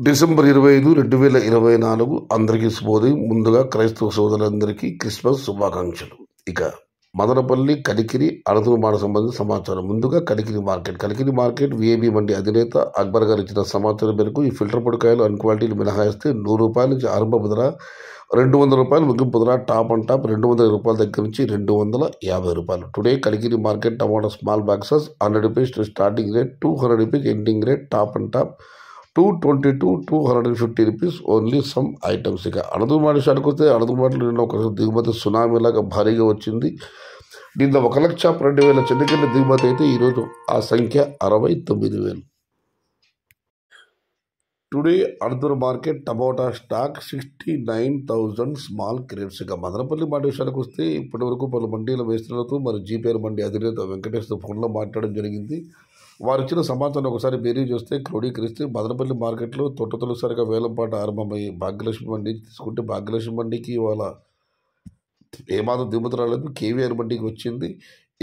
December 25, 2024 అందరికీ శుభోదయం. ముందుగా క్రైస్తవ సోదరులందరికీ క్రిస్మస్ శుభాకాంక్షలు. ఇక మదనపల్లి కలికిరి అణతుమాడ సంబంధించిన సమాచారం. ముందుగా కలికిరి మార్కెట్ విఏబి మండి అధినేత అక్బర్ గారు ఇచ్చిన సమాచారం మేరకు ఈ ఫిల్టర్ పొడికాయలు అన్ క్వాలిటీలు మినహాయిస్తే ₹100 నుంచి ఆరంభపు ధర, ₹200 ముగింపు ధర, టాప్ అండ్ టాప్ ₹220 దగ్గర నుంచి ₹250. Today Kalikiri market tomato small boxes ₹100 starting rate, ₹200 ending rate, top and top $222, $250 only some items. ఇక అణదుమాట విషయానికి వస్తే అణదుమాటలో నిన్న ఒక దిగుమతి సునామీలాగా భారీగా వచ్చింది. నిన్న 1,12,000 చెందికల దిగుమతి అయితే ఈరోజు ఆ సంఖ్య 69,000. టుడే అణదూరు market tomato stock 69,000 small crates. ఇక మదనపల్లి మాట విషయానికి వస్తే ఇప్పటి వరకు పలు మండీల మేస్త్రులతో మరి జీపీఆర్ మండి అధినేత వెంకటేశ్వర ఫోన్లో మాట్లాడడం జరిగింది. వారు ఇచ్చిన సమాచారం ఒకసారి బేరీ చూస్తే క్రోడీకరిస్తే మదనపల్లి మార్కెట్లో తొలిసారిగా వేలంపాట ఆరంభమయ్యి భాగ్యలక్ష్మి మండి తీసుకుంటే భాగ్యలక్ష్మి మండికి ఇవాళ ఏమాత్రం దిగుమతి రాలేదు. కేవీఆర్ మండికి వచ్చింది.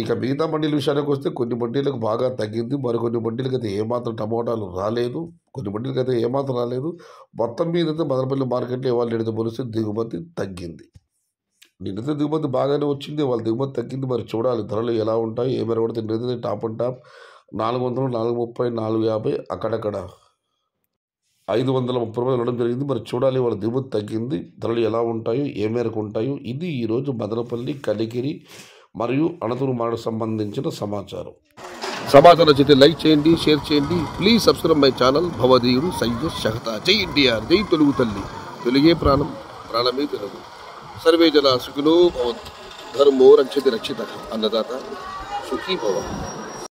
ఇక మిగతా మండీల విషయానికి వస్తే కొన్ని మండీలకు బాగా తగ్గింది, మరికొన్ని మండీలకు అయితే ఏమాత్రం టమోటాలు రాలేదు, కొన్ని మండీలకు అయితే ఏమాత్రం రాలేదు. మొత్తం మీద అయితే మదనపల్లి మార్కెట్లో ఇవాళ నిన్నతో పోలిస్తే దిగుమతి తగ్గింది. నిన్నతో దిగుమతి బాగానే వచ్చింది, వాళ్ళ దిగుమతి తగ్గింది. మరి చూడాలి ధరలు ఎలా ఉంటాయి, ఏమైనా పడితే నిన్నైతే టాప్ అండ్ టాప్ 400, 430, 450, అక్కడక్కడ 530 వెళ్ళడం జరిగింది. మరి చూడాలి వాళ్ళ దిగుమతి తగ్గింది, ధరలు ఎలా ఉంటాయో ఏ మేరకు ఉంటాయో. ఇది ఈరోజు మదనపల్లి కలికిరి మరియు అణతూరు మాటకు సంబంధించిన సమాచారం నచ్చితే లైక్ చేయండి, షేర్ చేయండి. Please subscribe my channel. భవదీయుడు సయ్యద్ షహతా. జై ఎన్టీఆర్, జై తెలుగు తల్లి, తెలుగే ప్రాణం, ప్రాణమే తెలుగు. సర్వే జన సుఖినో భవంతు, ధర్మో రక్షతి రక్షిత, అన్నదాత సుఖీ భవ.